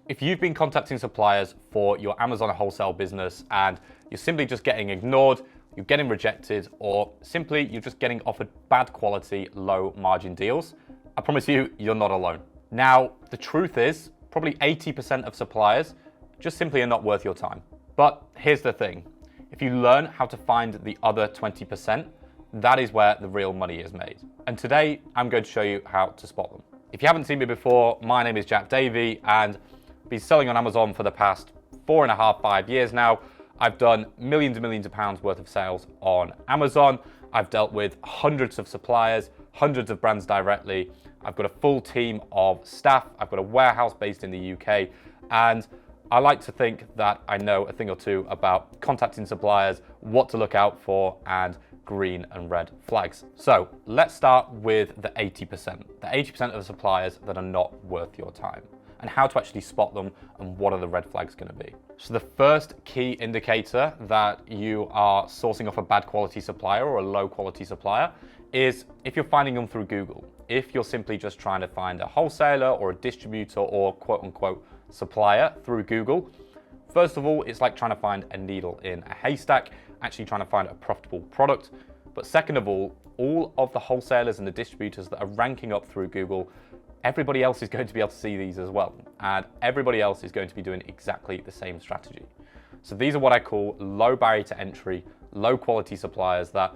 If you've been contacting suppliers for your Amazon wholesale business and you're simply just getting ignored, you're getting rejected, or simply you're just getting offered bad quality, low margin deals, I promise you, you're not alone. Now, the truth is, probably 80% of suppliers just simply are not worth your time. But here's the thing. If you learn how to find the other 20%, that is where the real money is made. And today, I'm going to show you how to spot them. If you haven't seen me before, my name is Jack Davey, and I've been selling on Amazon for the past 4.5, 5 years now. I've done millions and millions of pounds worth of sales on Amazon. I've dealt with hundreds of suppliers, hundreds of brands directly. I've got a full team of staff. I've got a warehouse based in the UK. And I like to think that I know a thing or two about contacting suppliers, what to look out for, and green and red flags. So let's start with the 80%. The 80% of the suppliers that are not worth your time, and how to actually spot them and what are the red flags going to be. So the first key indicator that you are sourcing off a bad quality supplier or a low quality supplier is if you're finding them through Google. If you're simply just trying to find a wholesaler or a distributor or quote unquote supplier through Google, first of all, it's like trying to find a needle in a haystack, actually trying to find a profitable product. But second of all of the wholesalers and the distributors that are ranking up through Google, everybody else is going to be able to see these as well. And everybody else is going to be doing exactly the same strategy. So these are what I call low barrier to entry, low quality suppliers that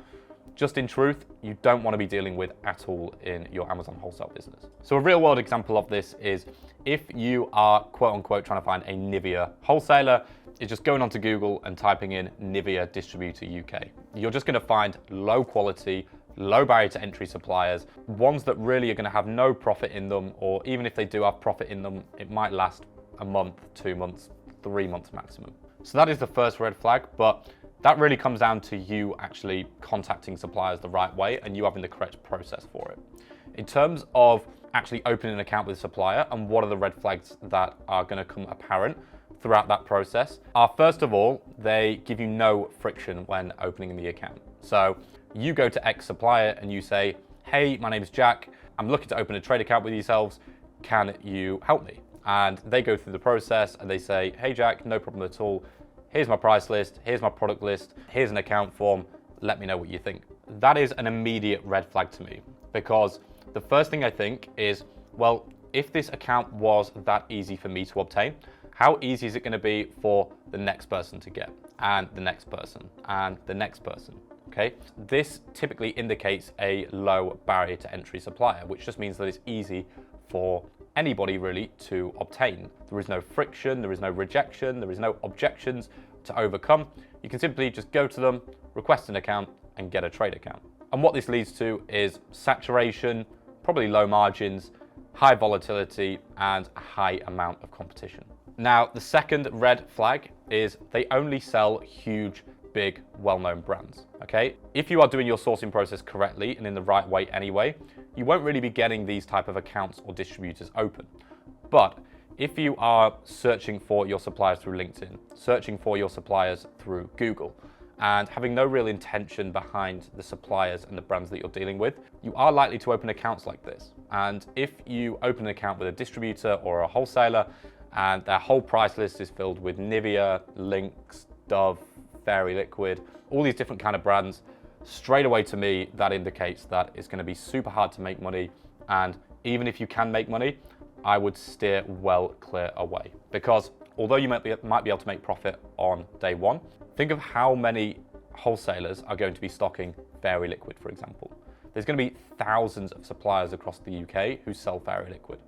just in truth, you don't want to be dealing with at all in your Amazon wholesale business. So a real world example of this is if you are quote unquote trying to find a Nivea wholesaler, it's just going onto Google and typing in Nivea distributor UK. You're just going to find low quality, low barrier to entry suppliers, ones that really are going to have no profit in them, or even if they do have profit in them, it might last a month, 2 months, 3 months maximum. So that is the first red flag, but that really comes down to you actually contacting suppliers the right way and you having the correct process for it. In terms of actually opening an account with a supplier and what are the red flags that are going to come apparent throughout that process are, first of all, they give you no friction when opening the account. So you go to X supplier and you say, hey, my name is Jack. I'm looking to open a trade account with yourselves. Can you help me? And they go through the process and they say, hey, Jack, no problem at all. Here's my price list. Here's my product list. Here's an account form. Let me know what you think. That is an immediate red flag to me, because the first thing I think is, well, if this account was that easy for me to obtain, how easy is it going to be for the next person to get, and the next person, and the next person? Okay, this typically indicates a low barrier to entry supplier, which just means that it's easy for anybody really to obtain. There is no friction, there is no rejection, there is no objections to overcome. You can simply just go to them, request an account, and get a trade account. And what this leads to is saturation, probably low margins, high volatility, and a high amount of competition. Now, the second red flag is they only sell huge, big, well-known brands, okay? If you are doing your sourcing process correctly and in the right way anyway, you won't really be getting these type of accounts or distributors open. But if you are searching for your suppliers through LinkedIn, searching for your suppliers through Google, and having no real intention behind the suppliers and the brands that you're dealing with, you are likely to open accounts like this. And if you open an account with a distributor or a wholesaler, and their whole price list is filled with Nivea, Lynx, Dove, Fairy Liquid, all these different kind of brands, straight away to me, that indicates that it's going to be super hard to make money. And even if you can make money, I would steer well clear away. Because although you might be able to make profit on day one, think of how many wholesalers are going to be stocking Fairy Liquid, for example. There's going to be thousands of suppliers across the UK who sell Fairy Liquid.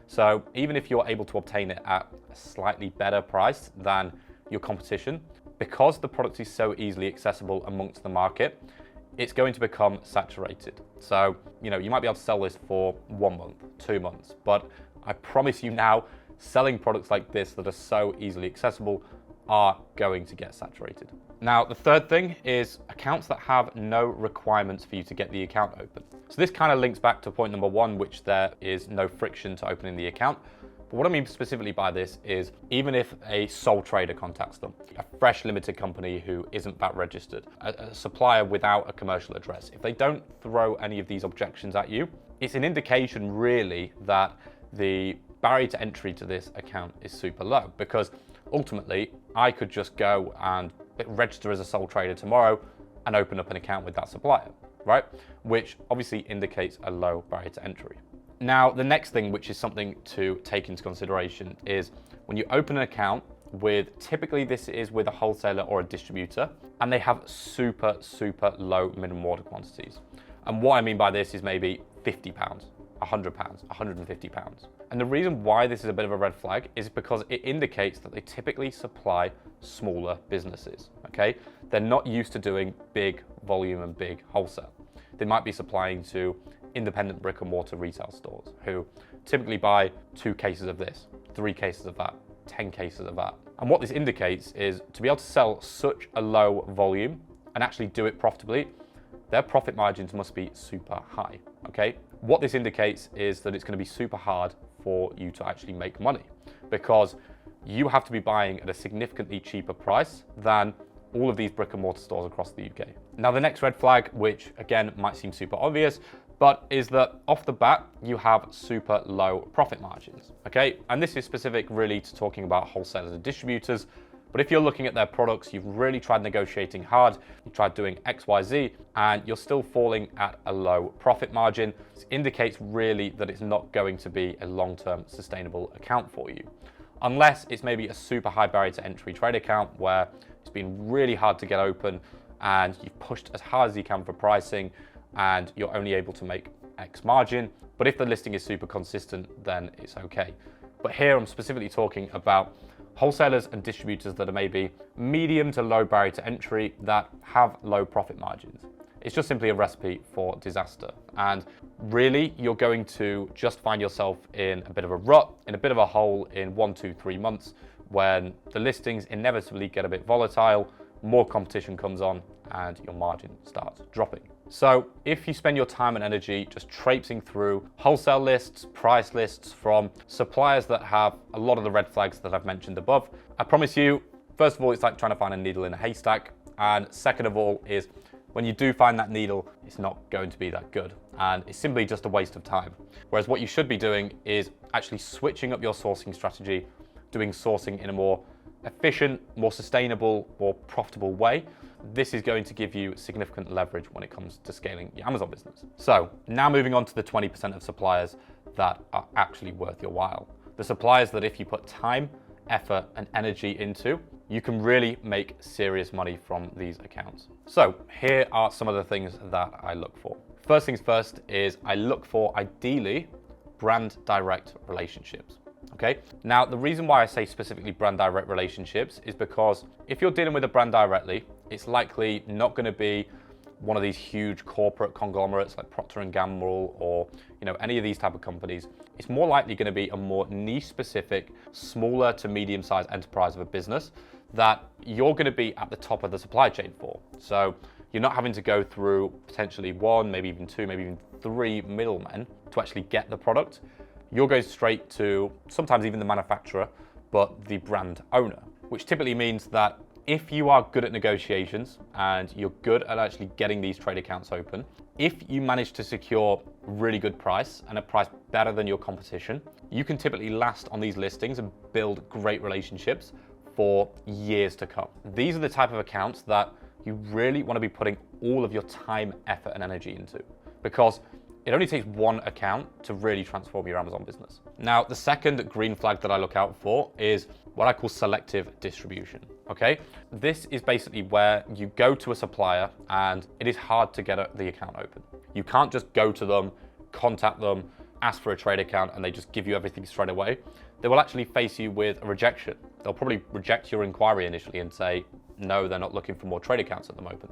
So even if you're able to obtain it at a slightly better price than your competition, because the product is so easily accessible amongst the market, it's going to become saturated. So, you might be able to sell this for 1 month, 2 months, but I promise you now, selling products like this that are so easily accessible are going to get saturated. Now, the third thing is accounts that have no requirements for you to get the account open. So this kind of links back to point number one, which there is no friction to opening the account. But what I mean specifically by this is even if a sole trader contacts them, a fresh limited company who isn't VAT registered, a supplier without a commercial address, if they don't throw any of these objections at you, it's an indication really that the barrier to entry to this account is super low, because ultimately I could just go and register as a sole trader tomorrow and open up an account with that supplier, right? Which obviously indicates a low barrier to entry. Now, the next thing, which is something to take into consideration, is when you open an account with, typically this is with a wholesaler or a distributor, and they have super, super low minimum order quantities. And what I mean by this is maybe £50, £100, £150. And the reason why this is a bit of a red flag is because it indicates that they typically supply smaller businesses, okay? They're not used to doing big volume and big wholesale. They might be supplying to independent brick and mortar retail stores who typically buy 2 cases of this, 3 cases of that, 10 cases of that. And what this indicates is to be able to sell such a low volume and actually do it profitably, their profit margins must be super high, okay? What this indicates is that it's going to be super hard for you to actually make money, because you have to be buying at a significantly cheaper price than all of these brick and mortar stores across the UK. Now, the next red flag, which again might seem super obvious, but is that off the bat, you have super low profit margins, okay? And this is specific really to talking about wholesalers and distributors. But if you're looking at their products, you've really tried negotiating hard, you tried doing X, Y, Z, and you're still falling at a low profit margin, this indicates really that it's not going to be a long-term sustainable account for you. Unless it's maybe a super high barrier to entry trade account where it's been really hard to get open and you've pushed as hard as you can for pricing and you're only able to make X margin. But if the listing is super consistent, then it's okay. But here I'm specifically talking about wholesalers and distributors that are maybe medium to low barrier to entry that have low profit margins. It's just simply a recipe for disaster. And really, you're going to just find yourself in a bit of a rut, in a bit of a hole in 1, 2, 3 months when the listings inevitably get a bit volatile, more competition comes on, and your margin starts dropping. So if you spend your time and energy just traipsing through wholesale lists, price lists from suppliers that have a lot of the red flags that I've mentioned above, I promise you, first of all, it's like trying to find a needle in a haystack. And second of all is when you do find that needle, it's not going to be that good. And it's simply just a waste of time. Whereas what you should be doing is actually switching up your sourcing strategy, doing sourcing in a more efficient, more sustainable, more profitable way. This is going to give you significant leverage when it comes to scaling your Amazon business. So now moving on to the 20% of suppliers that are actually worth your while. The suppliers that if you put time, effort, and energy into, you can really make serious money from these accounts. So here are some of the things that I look for. First things first is I look for ideally brand direct relationships. Okay. Now, the reason why I say specifically brand direct relationships is because if you're dealing with a brand directly, it's likely not going to be one of these huge corporate conglomerates like Procter & Gamble or any of these type of companies. It's more likely going to be a more niche specific, smaller to medium sized enterprise of a business that you're going to be at the top of the supply chain for. So you're not having to go through potentially 1, maybe even 2, maybe even 3 middlemen to actually get the product. You'll go straight to sometimes even the manufacturer, but the brand owner, which typically means that if you are good at negotiations and you're good at actually getting these trade accounts open, if you manage to secure a really good price and a price better than your competition, you can typically last on these listings and build great relationships for years to come. These are the type of accounts that you really want to be putting all of your time, effort, and energy into, because it only takes one account to really transform your Amazon business. Now, the second green flag that I look out for is what I call selective distribution, okay? This is basically where you go to a supplier and it is hard to get the account open. You can't just go to them, contact them, ask for a trade account, and they just give you everything straight away. They will actually face you with a rejection. They'll probably reject your inquiry initially and say, no, they're not looking for more trade accounts at the moment.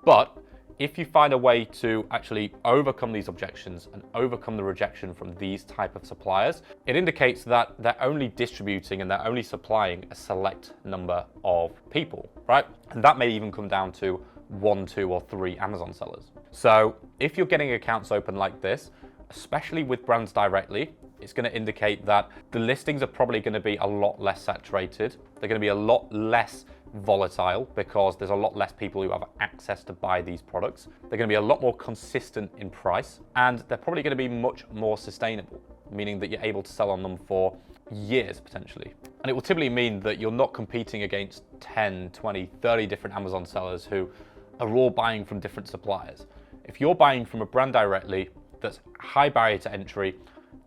But if you find a way to actually overcome these objections and overcome the rejection from these type of suppliers, it indicates that they're only distributing and they're only supplying a select number of people, right? And that may even come down to 1, 2, or 3 Amazon sellers. So if you're getting accounts open like this, especially with brands directly, it's going to indicate that the listings are probably going to be a lot less saturated. They're going to be a lot less volatile because there's a lot less people who have access to buy these products. They're going to be a lot more consistent in price, and they're probably going to be much more sustainable. meaning that you're able to sell on them for years potentially. And it will typically mean that you're not competing against 10, 20, 30 different Amazon sellers who are all buying from different suppliers. If you're buying from a brand directly that's high barrier to entry,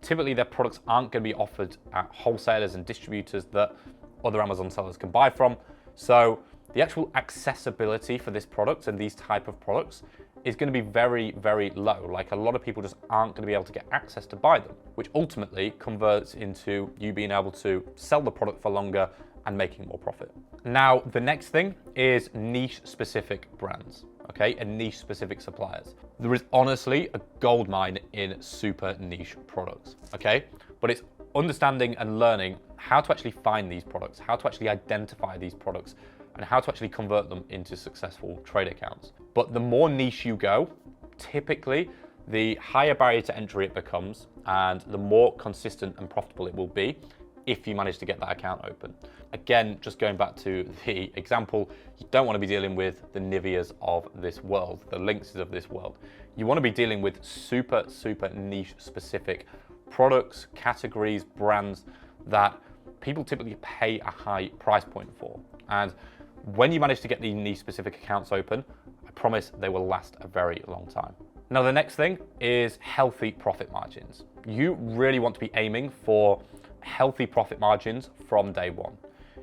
typically their products aren't going to be offered at wholesalers and distributors that other Amazon sellers can buy from. So the actual accessibility for this product and these type of products is going to be very, very low. Like, a lot of people just aren't going to be able to get access to buy them, which ultimately converts into you being able to sell the product for longer and making more profit. Now, the next thing is niche specific brands, okay, and niche specific suppliers. There is honestly a gold mine in super niche products, okay? But it's understanding and learning how to actually find these products, how to actually identify these products, and how to actually convert them into successful trade accounts. But the more niche you go, typically the higher barrier to entry it becomes, and the more consistent and profitable it will be if you manage to get that account open. Again, just going back to the example, you don't want to be dealing with the Niveas of this world, the Lynxes of this world. You want to be dealing with super, super niche specific products, categories, brands that people typically pay a high price point for. And when you manage to get these niche specific accounts open, I promise they will last a very long time. Now, the next thing is healthy profit margins. You really want to be aiming for healthy profit margins from day one.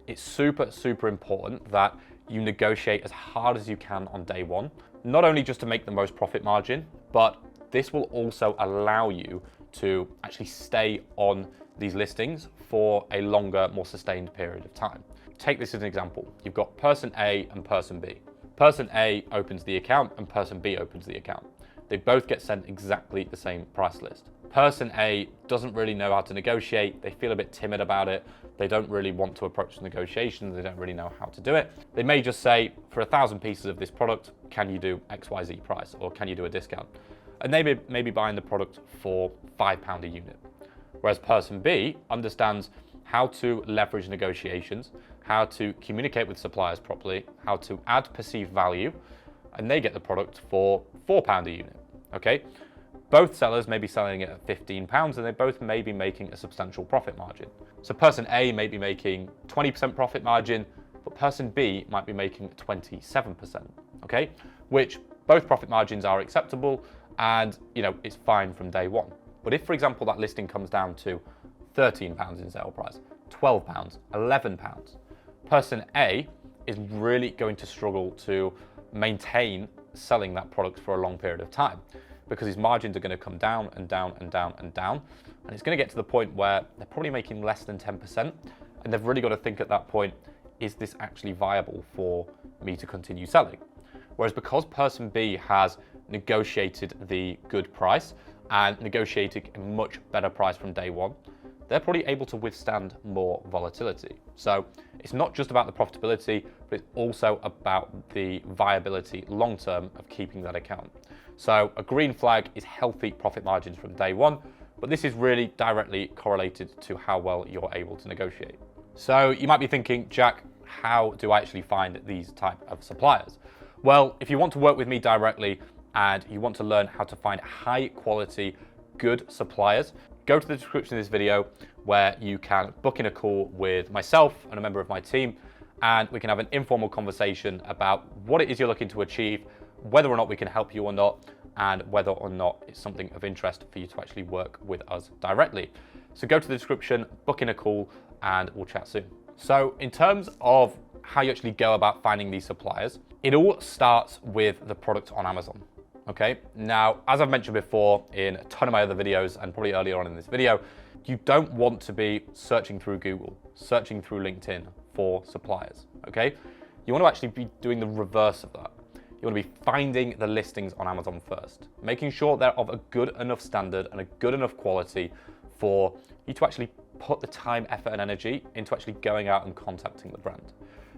It's super, super important that you negotiate as hard as you can on day one, not only just to make the most profit margin, but this will also allow you to actually stay on these listings for a longer, more sustained period of time. Take this as an example. You've got person A and person B. Person A opens the account and person B opens the account. They both get sent exactly the same price list. Person A doesn't really know how to negotiate. They feel a bit timid about it. They don't really want to approach the negotiations. They don't really know how to do it. They may just say, for 1,000 pieces of this product, can you do XYZ price, or can you do a discount? And they may be buying the product for £5 a unit. Whereas person B understands how to leverage negotiations, how to communicate with suppliers properly, how to add perceived value, and they get the product for £4 a unit, okay? Both sellers may be selling it at £15 and they both may be making a substantial profit margin. So person A may be making 20% profit margin, but person B might be making 27%, okay? Which both profit margins are acceptable and, you know, it's fine from day one. But if, for example, that listing comes down to £13 in sale price, £12, £11, person A is really going to struggle to maintain selling that product for a long period of time, because his margins are going to come down and down and down and down. And it's going to get to the point where they're probably making less than 10%. And they've really got to think at that point, is this actually viable for me to continue selling? Whereas because person B has negotiated the good price and negotiated a much better price from day one, they're probably able to withstand more volatility. So it's not just about the profitability, but it's also about the viability long-term of keeping that account. So a green flag is healthy profit margins from day one, but this is really directly correlated to how well you're able to negotiate. So you might be thinking, Jack, how do I actually find these type of suppliers? Well, if you want to work with me directly and you want to learn how to find high quality, good suppliers, go to the description of this video where you can book in a call with myself and a member of my team, and we can have an informal conversation about what it is you're looking to achieve, whether or not we can help you or not, and whether or not it's something of interest for you to actually work with us directly. So go to the description, book in a call, and we'll chat soon. So in terms of how you actually go about finding these suppliers, it all starts with the product on Amazon. Okay, now, as I've mentioned before in a ton of my other videos and probably earlier on in this video, you don't want to be searching through Google, searching through LinkedIn for suppliers, okay? You want to actually be doing the reverse of that. You want to be finding the listings on Amazon first, making sure they're of a good enough standard and a good enough quality for you to actually put the time, effort, and energy into actually going out and contacting the brand.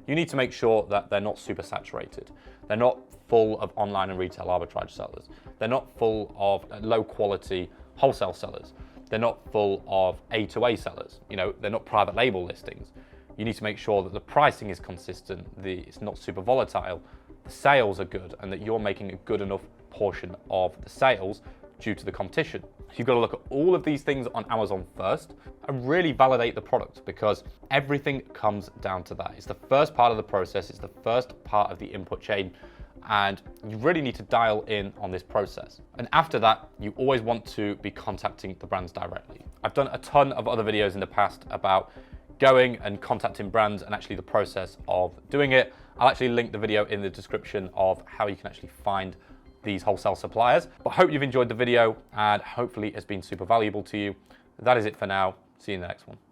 You need to make sure that they're not super saturated. They're not full of online and retail arbitrage sellers. They're not full of low quality wholesale sellers. They're not full of A2A sellers. You know, they're not private label listings. You need to make sure that the pricing is consistent, it's not super volatile, the sales are good, and that you're making a good enough portion of the sales due to the competition. You've got to look at all of these things on Amazon first and really validate the product, because everything comes down to that. It's the first part of the process, it's the first part of the input chain, and you really need to dial in on this process. And after that, you always want to be contacting the brands directly. I've done a ton of other videos in the past about going and contacting brands and actually the process of doing it. I'll actually link the video in the description of how you can actually find these wholesale suppliers. But I hope you've enjoyed the video and hopefully it's been super valuable to you. That is it for now. See you in the next one.